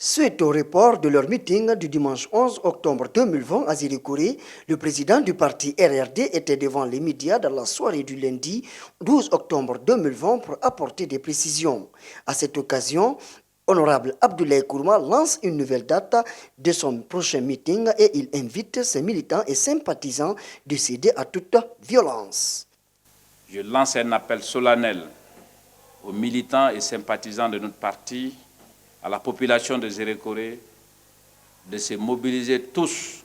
Suite au report de leur meeting du dimanche 11 octobre 2020 à Zirikouré, le président du parti RRD était devant les médias dans la soirée du lundi 12 octobre 2020 pour apporter des précisions. À cette occasion, Honorable Abdoulaye Kourma lance une nouvelle date de son prochain meeting et il invite ses militants et sympathisants de céder à toute violence. Je lance un appel solennel aux militants et sympathisants de notre parti, à la population de Zirikouré, de se mobiliser tous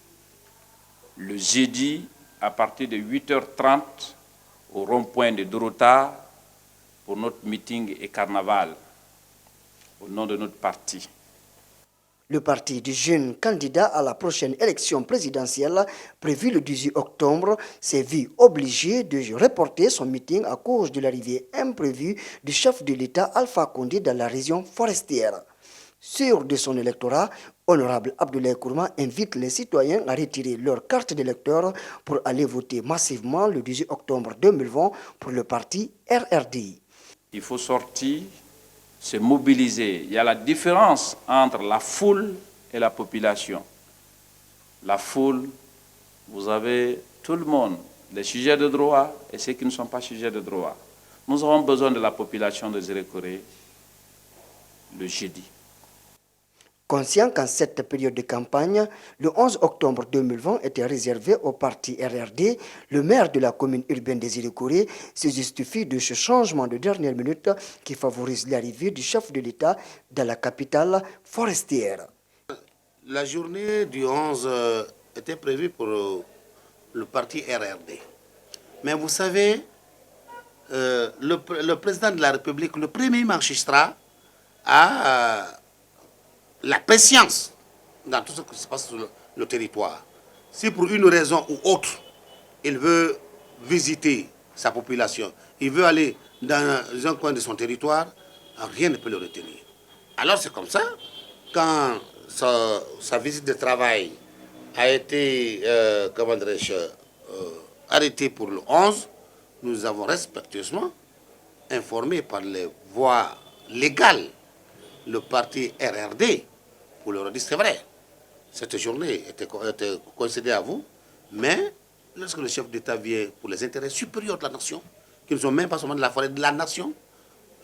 le jeudi à partir de 8h30 au rond-point de Dorota pour notre meeting et carnaval au nom de notre parti. Le parti du jeune candidat à la prochaine élection présidentielle prévue le 18 octobre s'est vu obligé de reporter son meeting à cause de l'arrivée imprévue du chef de l'État Alpha Condé dans la région forestière. Sûr de son électorat, Honorable Abdoulaye Kourma invite les citoyens à retirer leur carte d'électeur pour aller voter massivement le 18 octobre 2020 pour le parti RRD. Il faut sortir, se mobiliser. Il y a la différence entre la foule et la population. La foule, vous avez tout le monde, les sujets de droit et ceux qui ne sont pas sujets de droit. Nous avons besoin de la population de Zirikouré le jeudi. Conscient qu'en cette période de campagne, le 11 octobre 2020 était réservé au parti RRD, le maire de la commune urbaine de Zirikouré se justifie de ce changement de dernière minute qui favorise l'arrivée du chef de l'État dans la capitale forestière. La journée du 11 était prévue pour le parti RRD. Mais vous savez, le président de la République, le premier magistrat, a la patience dans tout ce qui se passe sur le territoire. Si pour une raison ou autre, il veut visiter sa population, il veut aller dans un coin de son territoire, rien ne peut le retenir. Alors c'est comme ça, quand sa visite de travail a été arrêtée pour le 11, nous avons respectueusement informé par les voies légales le parti RRD pour leur dire c'est vrai. Cette journée était concédée à vous, mais lorsque le chef d'État vient pour les intérêts supérieurs de la nation, qui ne sont même pas seulement de la forêt de la nation,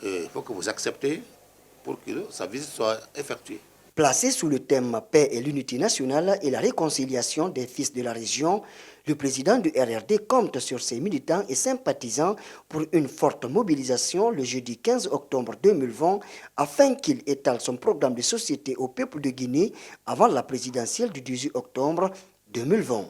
il faut que vous acceptez pour que sa visite soit effectuée. Placé sous le thème Paix et l'unité nationale et la réconciliation des fils de la région, le président du RRD compte sur ses militants et sympathisants pour une forte mobilisation le jeudi 15 octobre 2020 afin qu'il étale son programme de société au peuple de Guinée avant la présidentielle du 18 octobre 2020.